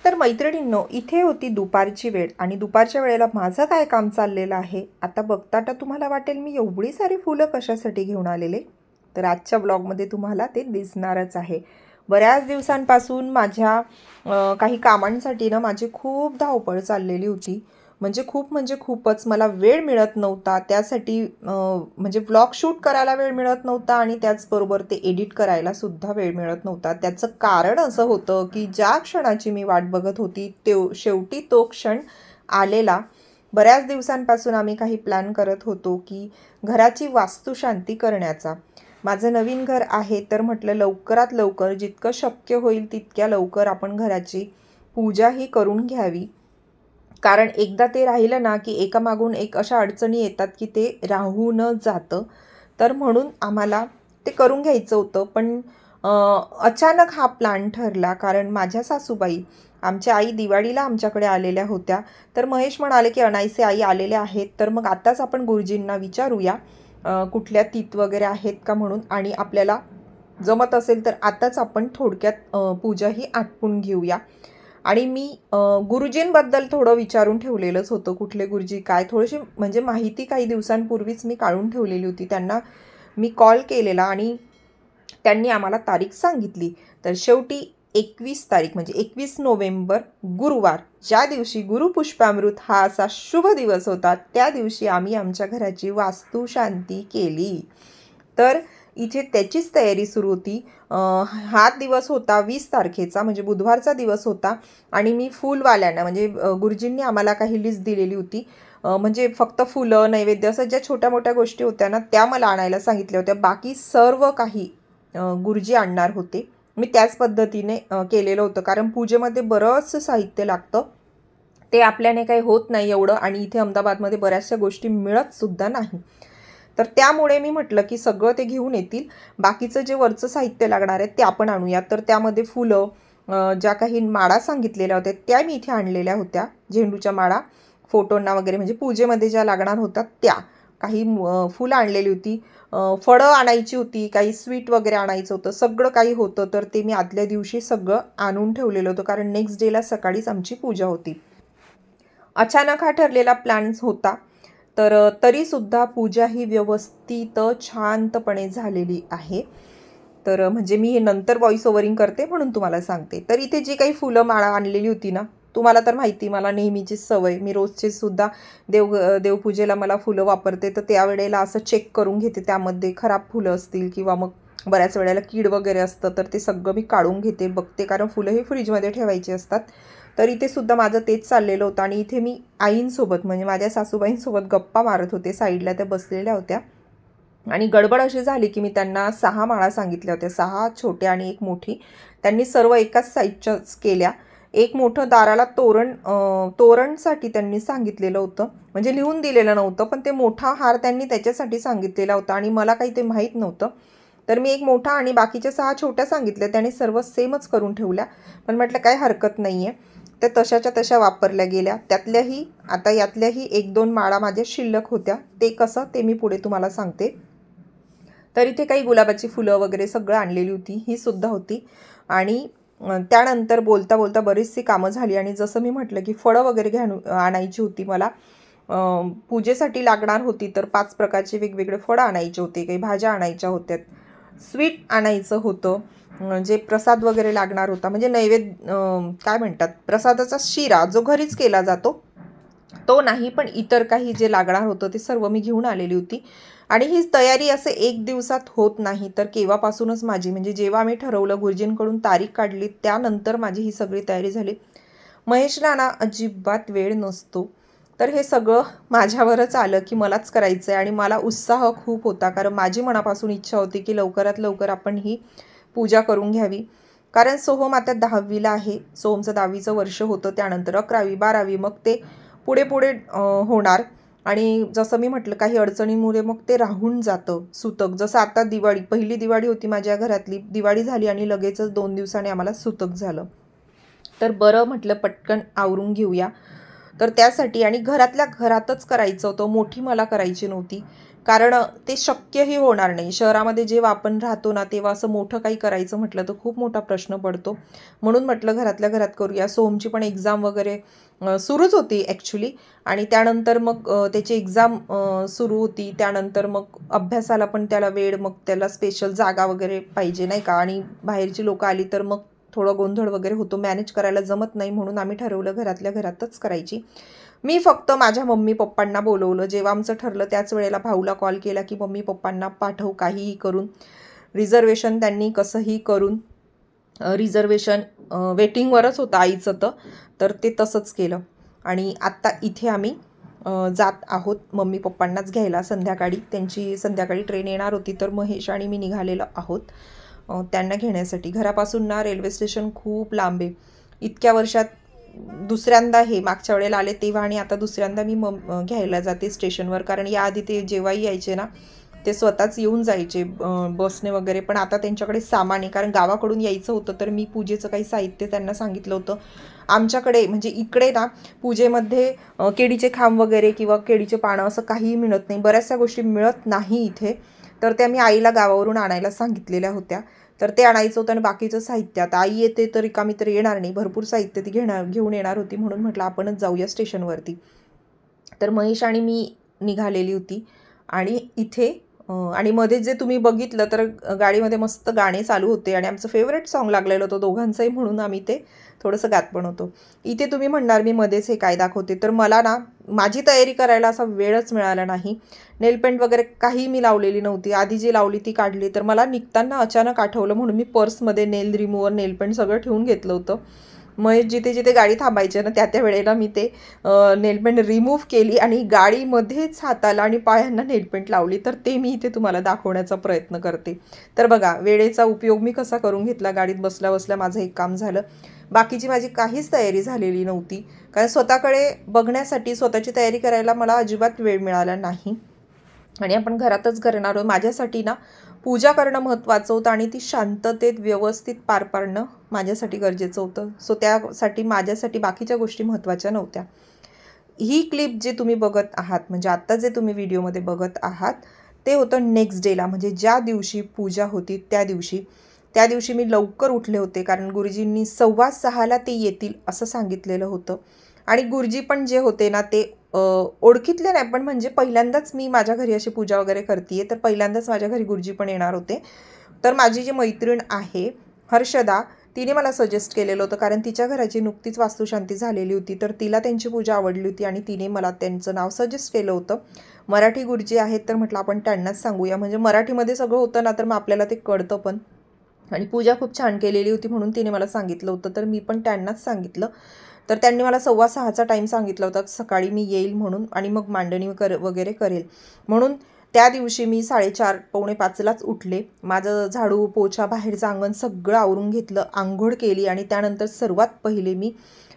तर मैत्रिणींनो, इथे होती दुपारची वेळ आणि दुपारच्या वेळेला माझं काय काम चाललेलं आहे आता बघता तुम्हाला वाटेल मी एवढी सारी फुलं कशासाठी घेऊन आलेले. तर आजच्या ब्लॉगमध्ये तुम्हाला ते दिसणारच आहे. बऱ्याच दिवसांपासून माझ्या काही कामांसाठी ना माझी खूप धावपळ चाललेली होती. म्हणजे खूपच मला वेळ मिळत नव्हता त्यासाठी, म्हणजे ब्लॉग शूट करायला वेळ मिळत नव्हता आणि त्याचबरोबर ते एडिट करायला सुद्धा वेळ मिळत नव्हता. त्याचं कारण असं होतं की ज्या क्षणाची मी वाट बघत होती शेवटी तो क्षण आलेला. बऱ्याच दिवसांपासून आम्ही काही प्लॅन करत होतो की घराची वास्तुशांती करण्याचा. माझं नवीन घर आहे तर म्हटलं लवकरात लवकर जितकं शक्य होईल तितक्या लवकर आपण घराची पूजाही करून घ्यावी. कारण एकदा ते राहिलं ना की एकामागून एक अशा अडचणी येतात की ते राहून जातं. तर म्हणून आम्हाला ते करून घ्यायचं होतं. पण अचानक हा प्लॅन ठरला कारण माझ्या सासूबाई आमच्या आई दिवाळीला आमच्याकडे आलेल्या होत्या. तर महेश म्हणाले की अनाईसे आई आलेले आहेत तर मग आत्ताच आपण गुरुजींना विचारूया कुठल्या तीत वगैरे आहेत का म्हणून, आणि आपल्याला जमत असेल तर आताच आपण थोडक्यात पूजा ही आटपून घेऊया. आणि मी गुरुजींबद्दल थोडं विचारून ठेवलेलंच होतं, कुठले गुरुजी काय, थोडीशी म्हणजे माहिती काही दिवसांपूर्वीच मी काढून ठेवलेली होती. त्यांना मी कॉल केलेला आणि त्यांनी आम्हाला तारीख सांगितली. तर शेवटी 21 तारीख म्हणजे 21 नोव्हेंबर गुरुवार, ज्या दिवशी गुरुपुष्पामृत हा असा शुभ दिवस होता, त्या दिवशी आम्ही आमच्या घराची वास्तुशांती केली. तर इथे त्याचीच तयारी सुरू होती. हा दिवस होता 20 तारखेचा म्हणजे बुधवारचा दिवस होता आणि मी फुलवाल्यांना म्हणजे गुरुजींनी आम्हाला काही लिस्ट दिलेली होती. म्हणजे फक्त फुलं नैवेद्य असं ज्या छोट्या मोठ्या गोष्टी होत्या ना त्या मला आणायला सांगितल्या होत्या. बाकी सर्व काही गुरुजी आणणार होते. मी त्याच पद्धतीने केलेलं होतं कारण पूजेमध्ये बरंचसं साहित्य लागतं. ते आपल्याने काही होत नाही एवढं आणि इथे अहमदाबादमध्ये बऱ्याचशा गोष्टी मिळत सुद्धा नाही. तर त्यामुळे मी म्हटलं की सगळं ते घेऊन येतील, बाकीचं जे वरचं साहित्य लागणार आहे ते आपण आणूया. तर त्यामध्ये फुलं, ज्या काही माळा सांगितलेल्या होत्या त्या मी इथे आणलेल्या होत्या, झेंडूच्या माळा फोटोंना वगैरे म्हणजे पूजेमध्ये ज्या लागणार होत्या त्या. काही फुलं आणलेली होती, फळं आणायची होती, काही स्वीट वगैरे आणायचं होतं, सगळं काही होतं. तर ते मी आदल्या दिवशी सगळं आणून ठेवलेलं होतं कारण नेक्स्ट डेला सकाळीच आमची पूजा होती. अचानक हा ठरलेला प्लॅन होता. तर तरीसुद्धा पूजा ही व्यवस्थित शांतपणे झालेली आहे. तर म्हणजे मी हे नंतर व्हॉइस ओव्हरिंग करते म्हणून तुम्हाला सांगते. तर इथे जी काही फुलं माळा आणलेली होती ना, तुम्हाला तर माहिती मला नेहमीची सवय, मी रोजचे सुद्धा देवपूजेला मला फुलं वापरते. तर त्यावेळेला असं चेक करून घेते त्यामध्ये खराब फुलं असतील किंवा मग बऱ्याच वेळेला कीड वगैरे असतं तर ते सगळं मी काढून घेते, बघते, कारण फुलं हे फ्रीजमध्ये ठेवायची असतात. तर इथे सुद्धा माझं तेच चाललेलं होतं आणि इथे मी आईंसोबत म्हणजे माझ्या सासूबाईंसोबत गप्पा मारत होते. साईडला त्या बसलेल्या होत्या आणि गडबड अशी झाली की मी त्यांना 6 माळा सांगितल्या होत्या, 6 छोट्या आणि 1 मोठी. त्यांनी सर्व एकाच साईजच्याच केल्या. एक मोठं दाराला तोरणसाठी त्यांनी सांगितलेलं होतं, म्हणजे लिहून दिलेलं नव्हतं पण ते मोठा हार त्यांनी त्याच्यासाठी सांगितलेला होता आणि मला काही ते माहीत नव्हतं. तर मी एक मोठा आणि बाकीच्या 6 छोट्या सांगितल्या, त्याने सर्व सेमच करून ठेवल्या. पण म्हटलं काही हरकत नाही आहे. त्या तशाच्या तशा वापरल्या गेल्या. यातल्याही 1-2 माळा माझ्या शिल्लक होत्या. ते कसं ते मी पुढे तुम्हाला सांगते. तर इथे काही गुलाबाची फुलं वगैरे सगळं आणलेली होती, ही सुद्धा होती. आणि त्यानंतर बोलता बोलता बरीचशी कामं झाली आणि जसं मी म्हटलं की फळं वगैरे आणायची होती मला. पूजेसाठी लागणार होती तर 5 प्रकारचे वेगवेगळे फळं आणायचे होते, काही भाज्या आणायच्या होत्या, स्वीट आणायचं होतं, जे प्रसाद वगैरे लागणार होता, म्हणजे नैवेद्य काय म्हणतात, प्रसादाचा शिरा जो घरीच केला जातो तो नाही, पण इतर काही जे लागणार होतं ते सर्व मी घेऊन आलेली होती. आणि ही तयारी असे एक दिवसात होत नाही, तर केव्हापासूनच माझी म्हणजे जेव्हा मी ठरवलं गुरुजींकडून तारीख काढली त्यानंतर माझी ही सगळी तयारी झाली. महेशला ना अजिबात वेळ नसतो, तर हे सगळं माझ्यावरच आलं की मलाच करायचं आहे आणि मला उत्साह खूप होता कारण माझी मनापासून इच्छा होती की लवकरात लवकर आपण ही पूजा करून घ्यावी. कारण सोहम आता 10वीला आहे, सोहमचं 10वीचं वर्ष होतं, त्यानंतर 11वी 12वी मग ते पुढे पुढे होणार. आणि जसं मी म्हटलं काही अडचणींमुळे मग ते राहून जातं सुतक. जसं आता पहिली दिवाळी होती माझ्या घरातली, दिवाळी झाली आणि लगेचच 2 दिवसांनी आम्हाला सुतक झालं. तर बरं म्हटलं पटकन आवरून घेऊया. तर त्यासाठी आणि घरातल्या घरातच करायचं होतं, मोठी मला करायची नव्हती, कारण ते शक्यही होणार नाही. शहरामध्ये जेव्हा आपण राहतो ना तेव्हा असं मोठं काही करायचं म्हटलं तर खूप मोठा प्रश्न पडतो. म्हणून म्हटलं घरातल्या घरात करूया. सोहमची पण एक्झाम वगैरे सुरूच होती ॲक्च्युली, आणि त्यानंतर मग त्याची एक्झाम सुरू होती. त्यानंतर मग अभ्यासाला पण त्याला वेळ, मग त्याला स्पेशल जागा वगैरे पाहिजे नाही का, आणि बाहेरची लोकं आली तर मग थोडं गोंधळ वगैरे होतो, मॅनेज करायला जमत नाही. म्हणून आम्ही ठरवलं घरातल्या घरातच करायची. मी फक्त माझ्या मम्मी पप्पांना बोलवलं. जेव्हा आमचं ठरलं त्याच वेळेला भाऊला कॉल केला की मम्मी पप्पांना पाठव काहीही करून. रिझर्वेशन त्यांनी कसंही करून, रिझर्वेशन वेटिंगवरच होतं आईचं, तर ते तसंच केलं. आणि आत्ता इथे आम्ही जात आहोत मम्मी पप्पांनाच घ्यायला संध्याकाळी. त्यांची संध्याकाळी ट्रेन येणार होती, तर महेश आणि मी निघालेलो आहोत त्यांना घेण्यासाठी. घरापासून ना रेल्वे स्टेशन खूप लांब आहे. इतक्या वर्षात दुसऱ्यांदा हे मागच्या वेळेला आले तेव्हा आणि आता दुसऱ्यांदा मी घ्यायला जाते स्टेशनवर, कारण याआधी ते जेव्हाही यायचे ना ते स्वतःच येऊन जायचे बसने वगैरे. पण आता त्यांच्याकडे सामान आहे, कारण गावाकडून यायचं होतं, तर मी पूजेचं काही साहित्य त्यांना सांगितलं होतं. आमच्याकडे म्हणजे इकडे ना पूजेमध्ये केळीचे खांब वगैरे किंवा केळीचे पानं असं काहीही मिळत नाही, बऱ्याचशा गोष्टी मिळत नाही इथे. तर त्या मी आईला गावावरून आणायला सांगितलेल्या होत्या, तर ते आणायचं होतं. आणि बाकीचं साहित्य आता आई येते तर रिकामी तर येणार नाही, भरपूर साहित्य ती घेऊन येणार होती. म्हणून म्हटलं आपणच जाऊया स्टेशनवरती. तर महेश आणि मी निघालेली होती. आणि इथे आणि मध्ये जे तुम्ही बघितलं तर गाडीमध्ये मस्त गाणे चालू होते आणि आमचं फेवरेट सॉन्ग लागलेलं होतं दोघांचंही, म्हणून आम्ही ते थोडंसं गात पण होतो. इथे तुम्ही म्हणणार मी मध्येच हे काय दाखवते, तर मला ना माझी तयारी करायला असा वेळच मिळाला नाही. नेलपेंट वगैरे काही मी लावलेली नव्हती, आधी जी लावली ती काढली. तर मला निघताना अचानक आठवलं म्हणून मी पर्समध्ये नेल रिमूव्हर, नेलपेंट सगळं ठेवून घेतलं होतं. मग जिथे जिथे गाडी थांबायची ना त्या वेळेला मी ते नेलपेंट रिमूव्ह केली आणि गाडीमध्येच हाताला आणि पायांना नेलपेंट लावली. तर ते मी इथे तुम्हाला दाखवण्याचा प्रयत्न करते. तर बघा वेळेचा उपयोग मी कसा करून घेतला. गाडीत बसल्या बसल्या माझं एक काम झालं. बाकीची माझी काहीच तयारी झालेली नव्हती, कारण स्वतःकडे बघण्यासाठी स्वतःची तयारी करायला मला अजिबात वेळ मिळाला नाही. आणि आपण घरातच करणार आहोत. माझ्यासाठी ना पूजा करणं महत्त्वाचं होतं आणि ती शांततेत व्यवस्थित पार पाडणं माझ्यासाठी गरजेचं होतं. सो त्यासाठी माझ्यासाठी बाकीच्या गोष्टी महत्त्वाच्या नव्हत्या. ही क्लिप जे तुम्ही बघत आहात, म्हणजे आत्ता जे तुम्ही व्हिडिओमध्ये बघत आहात, ते होतं नेक्स्ट डेला, म्हणजे ज्या दिवशी पूजा होती त्या दिवशी मी लवकर उठले होते, कारण गुरुजींनी 5:15ला ते येतील असं सांगितलेलं होतं. आणि गुरुजी पण जे होते ना ते ओळखीतले नाही, पण म्हणजे पहिल्यांदाच मी माझ्या घरी अशी पूजा वगैरे करते, तर पहिल्यांदाच माझ्या घरी गुरुजी पण येणार होते. तर माझी जी मैत्रीण आहे हर्षदा, तिने मला सजेस्ट केलेलं होतं, कारण तिच्या घराची नुकतीच वास्तुशांती झालेली होती, तर तिला त्यांची पूजा आवडली होती आणि तिने मला त्यांचं नाव सजेस्ट केलं होतं. मराठी गुरुजी आहेत, तर म्हटलं आपण त्यांनाच सांगूया, म्हणजे मराठीमध्ये सगळं होतं ना तर मग आपल्याला ते कळतं पण. आणि पूजा खूप छान केलेली होती म्हणून तिने मला सांगितलं होतं, तर मी पण त्यांनाच सांगितलं. तर त्यांनी मला 6:15चा टाईम सांगितला होता, सकाळी मी येईल म्हणून, आणि मग मांडणी वगैरे करेल म्हणून. त्या दिवशी मी 4:30 पावणे 5लाच उठले. माझं झाडू पोछा बाहेरचं अंगण सगळं आवरून घेतलं, आंघोळ केली, आणि त्यानंतर सर्वात पहिले मी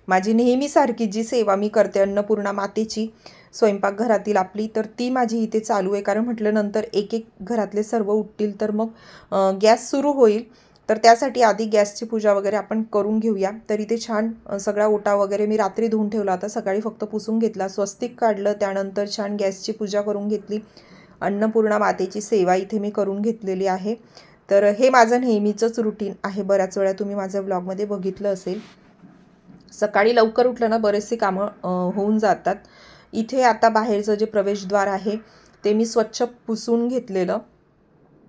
माझी नेहमीसारखी जी सेवा मी करते अन्नपूर्णा मातेची, स्वयंपाकघरातील आपली, तर ती माझी इथे चालू आहे. कारण म्हटलं नंतर एक एक घरातले सर्व उठतील तर मग गॅस सुरू होईल, तर त्यासाठी आधी गॅसची पूजा वगैरे आपण करून घेऊया. तर इथे छान सगळा ओटा वगैरे मी रात्री धुवून ठेवला होता, सकाळी फक्त पुसून घेतला, स्वस्तिक काढलं, त्यानंतर छान गॅसची पूजा करून घेतली. अन्नपूर्णा मातेची सेवा इथे मी करून घेतलेली आहे. तर हे माझं नेहमीचंच रुटीन आहे. बऱ्याच वेळा तुम्ही माझ्या ब्लॉगमध्ये बघितलं असेल. सकाळी लवकर उठलं ना बरेचसे कामं होऊन जातात. इथे आता बाहेरचं जे प्रवेशद्वार आहे ते मी स्वच्छ पुसून घेतलेलं,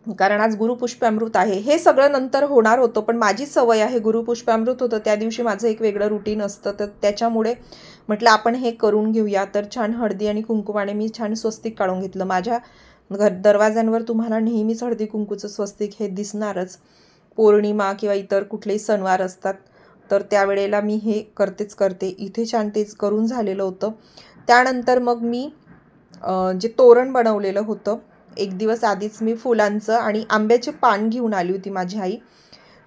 कारण आज गुरुपुष्पामृत आहे. हे सगळं नंतर होणार होतं, पण माझी सवय आहे, गुरुपुष्पामृत होतं त्या दिवशी माझं एक वेगळं रुटीन असतं, तर त्याच्यामुळे म्हटलं आपण हे करून घेऊया. तर छान हळदी आणि कुंकुमाने मी छान स्वस्तिक काढून घेतलं. माझ्या दरवाज्यांवर तुम्हाला नेहमीच हळदी कुंकूचं स्वस्तिक हे दिसणारच. पौर्णिमा किंवा इतर कुठलेही सणवार असतात तर त्यावेळेला मी हे करते. इथे छान तेच करून झालेलं होतं. त्यानंतर मग मी जे तोरण बनवलेलं होतं एक दिवस आधीच, मी फुलांचं आणि आंब्याचे पान घेऊन आली होती माझी आई,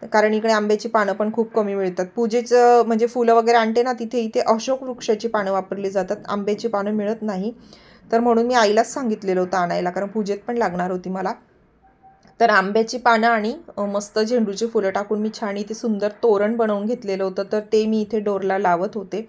कारण इकडे आंब्याची पानं पण खूप कमी मिळतात. पूजेचं म्हणजे फुलं वगैरे आणते ना तिथे, इथे अशोक वृक्षाची पानं वापरली जातात, आंब्याची पानं मिळत नाही. तर म्हणून मी आईलाच सांगितलेलं होतं आणायला, कारण पूजेत पण लागणार होती मला. तर आंब्याची पानं आणि मस्त झेंडूची फुलं टाकून मी छान इथे सुंदर तोरण बनवून घेतलेलं होतं, तर ते मी इथे डोरला लावत होते.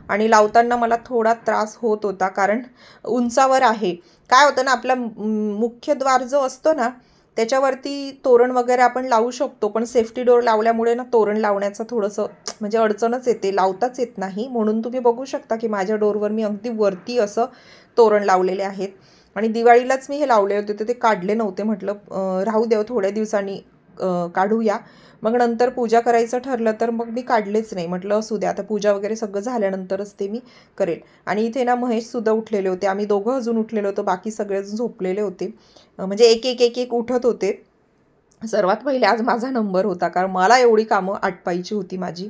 आणि लावताना मला थोडा त्रास होत होता, कारण उंचावर आहे. काय होतं ना, आपला मुख्य द्वार जो असतो ना त्याच्यावरती तोरण वगैरे आपण लावू शकतो, पण सेफ्टी डोअर लावल्यामुळे ना तोरण लावण्याचं थोडंसं म्हणजे अडचणच येते, लावताच येत नाही. म्हणून तुम्ही बघू शकता की माझ्या डोअरवर मी अगदी वरती असं तोरण लावलेले आहेत. आणि दिवाळीलाच मी हे लावले होते, तर ते काढले नव्हते. म्हटलं राहू देव, थोड्या दिवसांनी काढूया. मग नंतर पूजा करायचं ठरलं तर मग मी काढलेच नाही. म्हटलं असू द्या, आता पूजा वगैरे सगळं झाल्यानंतरच ते मी करेल. आणि इथे ना महेशसुद्धा उठलेले होते, आम्ही दोघं अजून उठलेलो होतो, बाकी सगळेजण झोपलेले होते. म्हणजे एक एक एक एक उठत होते. सर्वात पहिले आज माझा नंबर होता, कारण मला एवढी कामं आटपायची होती माझी.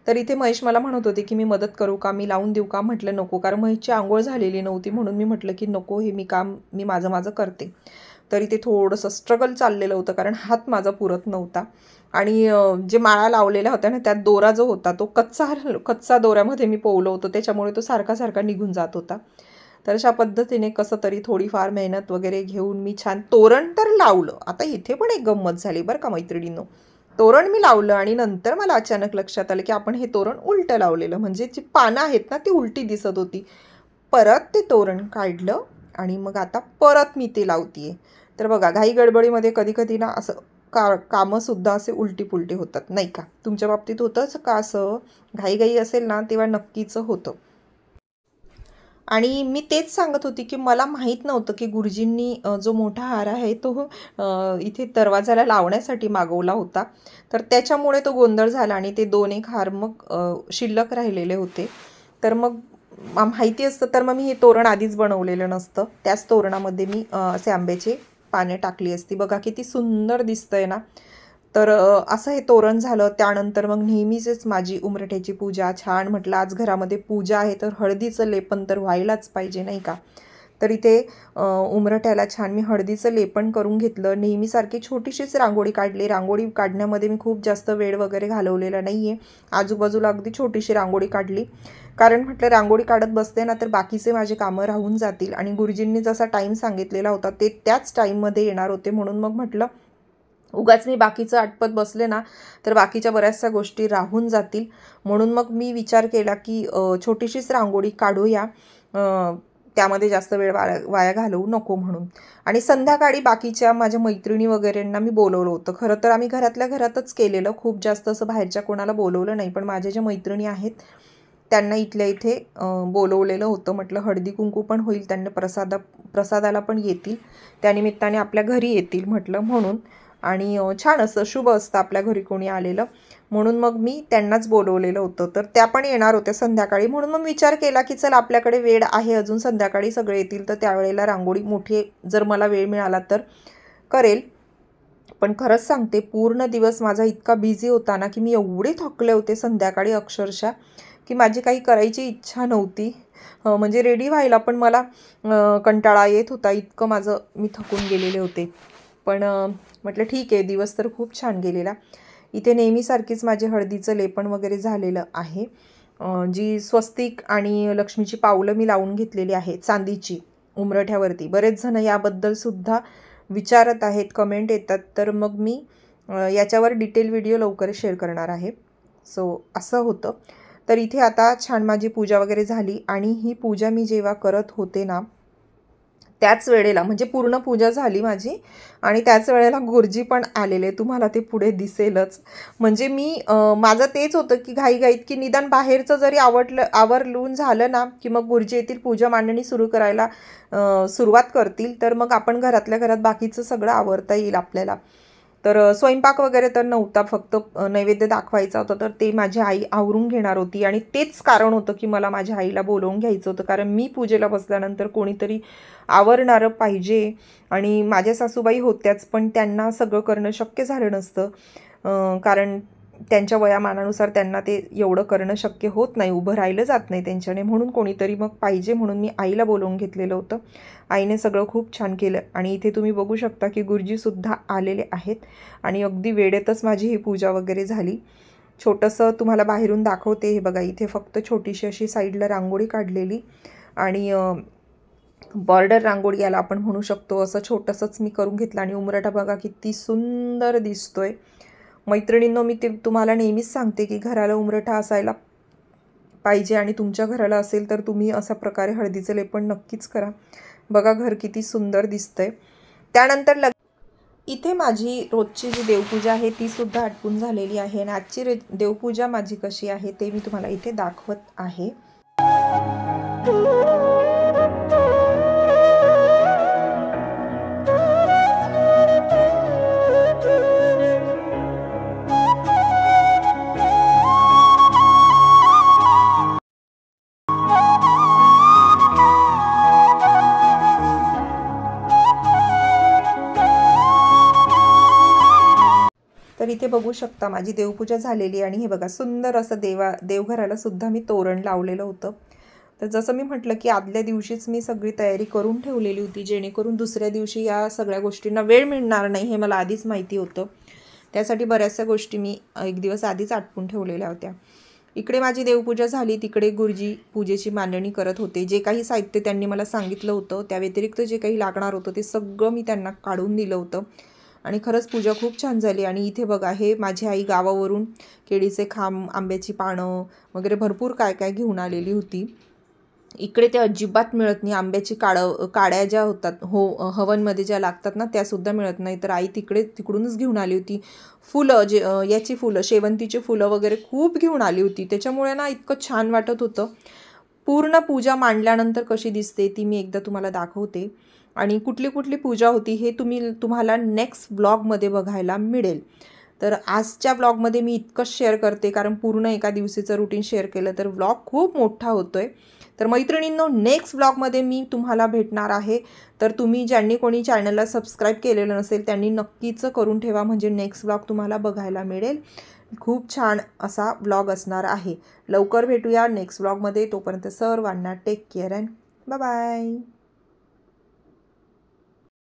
तर इथे महेश मला म्हणत होते की मी मदत करू का, मी लावून देऊ का. म्हटलं नको, कारण महेशची आंघोळ झालेली नव्हती, म्हणून मी म्हटलं की नको, हे मी काम मी माझं माझं करते. तरी ते थोडंसं स्ट्रगल चाललेलं होतं, कारण हात माझा पुरत नव्हता. आणि जे माळा लावलेल्या होत्या ना, त्यात दोरा जो होता तो कच्चा दोऱ्यामध्ये मी पोवलं होतं, त्याच्यामुळे तो सारखा सारखा निघून जात होता. तर अशा पद्धतीने कसं तरी थोडीफार मेहनत वगैरे घेऊन मी छान तोरण तर लावलं. आता इथे पण एक गंमत झाली बरं का मैत्रिणींनो. तोरण मी लावलं आणि नंतर मला अचानक लक्षात आलं की आपण हे तोरण उलटं लावलेलं, म्हणजे जी पानं आहेत ना ती उलटी दिसत होती. परत ते तोरण काढलं आणि मग आता परत मी ते लावतीये. तर बघा, घाई गडबडीमध्ये कधी कधी ना असं कामंसुद्धा असे उलटी पुलटी होतात, नाही का. तुमच्या बाबतीत होतंच का असं? घाईघाई असेल ना तेव्हा नक्कीच होतं. आणि मी तेच सांगत होती की मला माहीत नव्हतं की गुरुजींनी जो मोठा हार आहे तो इथे दरवाजाला लावण्यासाठी मागवला होता. तर त्याच्यामुळे तो गोंधळ झाला आणि ते 2-1 हार मग शिल्लक राहिलेले होते. तर मग माहिती असतं तर मग मी हे तोरण आधीच बनवलेलं नसतं. त्याच तोरणामध्ये मी असे आंब्याचे पाने टाकली असती. बघा किती सुंदर दिसतंय ना. तर असं हे तोरण झालं. त्यानंतर मग नेहमीचीच माझी उंबरठ्याची पूजा. छान म्हटलं आज घरामध्ये पूजा आहे तर हळदीचं लेपन तर व्हायलाच पाहिजे, नाही का. तर इथे उंबरठ्याला छान मी हळदीचं लेपन करून घेतलं. नेहमीसारखी छोटीशीच रांगोळी काढली. रांगोळी काढण्यामध्ये मी खूप जास्त वेळ वगैरे घालवलेला नाही आहे. आजूबाजूला अगदी छोटीशी रांगोळी काढली, कारण म्हटलं रांगोळी काढत बसते ना तर बाकीचे माझे कामं राहून जातील. आणि गुरुजींनी जसा टाईम सांगितलेला होता ते त्याच टाईममध्ये येणार होते, म्हणून मग म्हटलं उगाच मी बाकीचं आटपत बसले ना तर बाकीच्या बऱ्याचशा गोष्टी राहून जातील. म्हणून मग मी विचार केला की छोटीशीच रांगोळी काढूया, त्यामध्ये जास्त वेळ वाया घालवू नको म्हणून. आणि संध्याकाळी बाकीच्या माझ्या मैत्रिणी वगैरेंना मी बोलवलं होतं. खरं तर आम्ही घरातल्या घरातच केलेलं, खूप जास्त असं बाहेरच्या कोणाला बोलवलं नाही. पण माझ्या ज्या मैत्रिणी आहेत त्यांना इथल्या इथे बोलवलेलं होतं. म्हटलं हळदी कुंकू पण होईल, त्यांना प्रसादाला पण येतील, त्यानिमित्ताने आपल्या घरी येतील म्हटलं म्हणून. आणि छान असं शुभ असतं आपल्या घरी कोणी आलेलं, म्हणून मग मी त्यांनाच बोलवलेलं होतं. तर त्या पण येणार होत्या संध्याकाळी, म्हणून मग विचार केला की चल आपल्याकडे वेळ आहे अजून, संध्याकाळी सगळे येतील तर त्यावेळेला रांगोळी मोठी जर मला वेळ मिळाला तर करेल. पण खरंच सांगते, पूर्ण दिवस माझा इतका बिझी होता ना की मी एवढे थकले होते संध्याकाळी अक्षरशः, की माझी काही करायची इच्छा नव्हती. म्हणजे रेडी व्हायला पण मला कंटाळा येत होता, इतकं मी थकून गेलेले होते. पण म्हटलं ठीक आहे, दिवस तर खूप छान गेलेला. इथे नेहमीसारखीच माझे हळदीचं लेपन वगैरे झालेलं आहे. जी स्वस्तिक आणि लक्ष्मीची पावलं मी लावून घेतलेली आहेत चांदीची उंबरठ्यावरती. बरेच जण याबद्दलसुद्धा विचारत आहेत, कमेंट येतात. तर मग मी याच्यावर डिटेल व्हिडिओ लवकरच शेअर करणार आहे. सो असं होतं. तर इथे आता छान माझी पूजा वगैरे झाली. आणि ही पूजा मी जेव्हा करत होते ना त्याच वेळेला, म्हणजे पूर्ण पूजा झाली माझी आणि त्याच वेळेला गुरुजी पण आलेले, तुम्हाला ते पुढे दिसेलच. म्हणजे मी माझं तेच होतं की घाईघाईत की निदान बाहेरचं जरी आवरलून झालं ना की मग गुरुजी येतील, पूजा मांडणी सुरू करायला सुरुवात करतील, तर मग आपण घरातल्या घरात बाकीचं सगळं आवरता येईल आपल्याला. तर स्वयंपाक वगैरे तर नव्हता, फक्त नैवेद्य दाखवायचा होता, तर ते माझी आई आवरून घेणार होती. आणि तेच कारण होतं की मला माझ्या आईला बोलवून घ्यायचं होतं, कारण मी पूजेला बसल्यानंतर कोणीतरी आवरणारं पाहिजे. आणि माझ्या सासूबाई होत्याच, पण त्यांना सगळं करणं शक्य झालं नसतं, कारण त्यांच्या वयामानानुसार त्यांना ते एवढं करणं शक्य होत नाही, उभं राहिलं जात नाही त्यांच्याने, म्हणून कोणीतरी मग पाहिजे, म्हणून मी आईला बोलवून घेतलेलं होतं. आईने सगळं खूप छान केलं. आणि इथे तुम्ही बघू शकता की गुरुजीसुद्धा आलेले आहेत आणि अगदी वेळेतच माझी ही पूजा वगैरे झाली. छोटंसं तुम्हाला बाहेरून दाखवते. हे बघा, इथे फक्त छोटीशी अशी साईडला रांगोळी काढलेली आणि बॉर्डर रांगोळी याला आपण म्हणू शकतो, असं छोटंसंच मी करून घेतलं. आणि उंबरठा बघा किती सुंदर दिसतोय. मैत्रिणींनो, मी ते तुम्हाला नेहमीच सांगते की घराला उंबरठा असायला पाहिजे आणि तुमच्या घराला असेल तर तुम्ही अशा प्रकारे हळदीचं लेपन नक्कीच करा. बघा घर किती सुंदर दिसतंय. त्यानंतर इथे माझी रोजची जी देवपूजा आहे ती सुद्धा आटपून झालेली आहे आणि आजची देवपूजा माझी कशी आहे ते मी तुम्हाला इथे दाखवत आहे. तर इथे बघू शकता माझी देवपूजा झालेली आणि हे बघा सुंदर असं देवघराला सुद्धा मी तोरण लावलेलं होतं. तर जसं मी म्हटलं की आदल्या दिवशीच मी सगळी तयारी करून ठेवलेली होती, जेणेकरून दुसऱ्या दिवशी या सगळ्या गोष्टींना वेळ मिळणार नाही हे मला आधीच माहिती होतं. त्यासाठी बऱ्याचशा गोष्टी मी एक दिवस आधीच आटपून ठेवलेल्या होत्या. इकडे माझी देवपूजा झाली, तिकडे गुरुजी पूजेची मांडणी करत होते. जे काही साहित्य त्यांनी मला सांगितलं होतं त्या व्यतिरिक्त जे काही लागणार होतं ते सगळं मी त्यांना काढून दिलं होतं आणि खरंच पूजा खूप छान झाली. आणि इथे बघा हे माझी आई गावावरून केळीचे खांब, आंब्याची पानं वगैरे भरपूर काय काय घेऊन आलेली होती. इकडे ते अजिबात मिळत नाही. आंब्याची काड्या ज्या होतात हवनमध्ये ज्या लागतात ना त्यासुद्धा मिळत नाही. तर आई तिकडूनच घेऊन आली होती. फुलं याची फुलं, शेवंतीची फुलं वगैरे खूप घेऊन आली होती. त्याच्यामुळे ना इतकं छान वाटत होतं. पूर्ण पूजा मांडल्यानंतर कशी दिसते ती मी एकदा तुम्हाला दाखवते आणि कुठली कुठली पूजा होती हे तुम्हाला नेक्स्ट ब्लॉगमध्ये बघायला मिळेल. तर आजच्या ब्लॉगमध्ये मी इतकंच शेअर करते कारण पूर्ण एका दिवशीचं रुटीन शेअर केलं तर ब्लॉग खूप मोठा होतोय. तर मैत्रिणींनो नेक्स्ट ब्लॉगमध्ये मी तुम्हाला भेटणार आहे. तर तुम्ही ज्यांनी कोणी चॅनलला सबस्क्राईब केलेलं नसेल त्यांनी नक्कीच करून ठेवा, म्हणजे नेक्स्ट ब्लॉग तुम्हाला बघायला मिळेल. खूप छान असा ब्लॉग असणार आहे. लवकर भेटूया नेक्स्ट ब्लॉगमध्ये. तोपर्यंत सर्वांना take care and bye bye.